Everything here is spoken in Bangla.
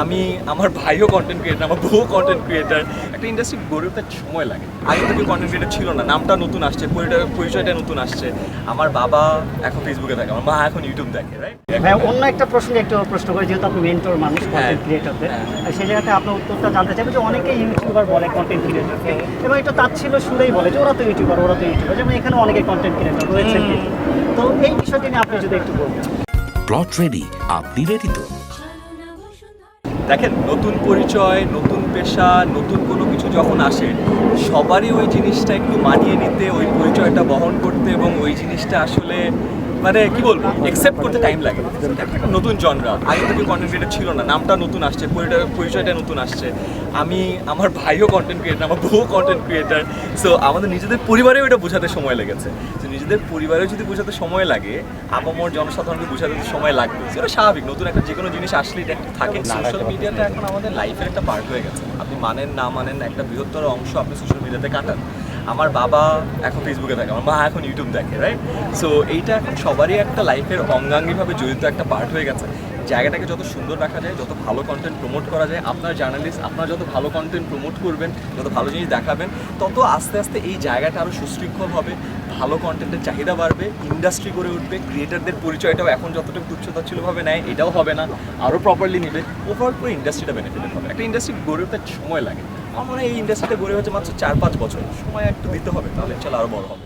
আমি আমার ভাইও কন্টেন্ট ক্রিয়েটার, আমার বউ কন্টেন্ট ক্রিয়েটার। একটা ইন্ডাস্ট্রি গড়ে উঠতে সময় লাগে। আগে থেকে কন্টেন্ট ক্রিয়েটার ছিল না, নামটা নতুন আসছে, পরিচয়টা নতুন আসছে। আমার বাবা এখন ফেসবুকে থাকে, আমার মা এখন ইউটিউব দেখে, রাইট? ভাই অন্য একটা প্রশ্নে একটু প্রশ্ন করে, যেহেতু আপনি মেন্টর মানুষ কন্টেন্ট ক্রিয়েটরদের, সেই জায়গাতে আপনার উত্তরটা জানতে চাইবে যে অনেকে ইউটিউবার বলে কন্টেন্ট ক্রিয়েটর, এবং এটা তাচ্ছিল সুরেই বলে যে ওরা তো ইউটিউবার, যেমন এখানে অনেকে কন্টেন্ট ক্রিয়েটর রয়েছে। তো এই বিষয়টি নিয়ে আপনি যদি একটু বলবেন। প্লট রেডি, আপনি রেডি তো? দেখেন, নতুন পরিচয়, নতুন পেশা, নতুন কোনো কিছু যখন আসে, সবারই ওই জিনিসটা একটু মানিয়ে নিতে, ওই পরিচয়টা বহন করতে এবং ওই জিনিসটা আসলে মানে কি বলবো, একসেপ্ট করতে টাইম লাগে। একটা নতুন জনরা, আগে থেকে কন্টেন্ট ক্রিয়েটার ছিল না, নামটা নতুন আসছে, পরিচয়টা নতুন আসছে। আমি আমার ভাইও কন্টেন্ট ক্রিয়েটার, আমার বউ কন্টেন্ট ক্রিয়েটার। সো আমাদের নিজেদের পরিবারেও এটা বোঝাতে সময় লেগেছে। তো নিজেদের পরিবারেও যদি বোঝাতে সময় লাগে, আপামর জনসাধারণকে বোঝাতে সময় লাগবে। সেটা স্বাভাবিক, নতুন একটা যে কোনো জিনিস আসলে এটা একটা থাকে। সোশ্যাল মিডিয়াটা এখন আমাদের লাইফের একটা পার্ট হয়ে গেছে। আপনি মানেন না মানেন, একটা বৃহত্তর অংশ আপনি সোশ্যাল মিডিয়াতে কাটান। আমার বাবা এখন ফেসবুকে থাকে, আমার মা এখন ইউটিউব দেখে, রাইট? সো এইটা এখন সবারই একটা লাইফের অঙ্গাঙ্গিভাবে জড়িত একটা পার্ট হয়ে গেছে। জায়গাটাকে যত সুন্দর রাখা যায়, যত ভালো কন্টেন্ট প্রমোট করা যায়, আপনার জার্নালিস্ট আপনারা যত ভালো কন্টেন্ট প্রমোট করবেন, যত ভালো জিনিস দেখাবেন, তত আস্তে আস্তে এই জায়গাটা আরও সুশৃঙ্খল হবে, ভালো কন্টেন্টের চাহিদা বাড়বে, ইন্ডাস্ট্রি গড়ে উঠবে, ক্রিয়েটারদের পরিচয়টাও এখন যতটুকু তুচ্ছতাচ্ছিলভাবে নেয় এটাও হবে না, আরও প্রপারলি নেবে। ওভারঅল করে ইন্ডাস্ট্রিটা বেনিফিটেড হবে। একটা ইন্ডাস্ট্রি গড়ে উঠতে সময় লাগে। আমার মনে হয় এই ইন্ডাস্ট্রিটা গড়ে হচ্ছে মাত্র 4-5 বছর। সময় একটু দিতে হবে, তাহলে চলো আরও বড় হবে।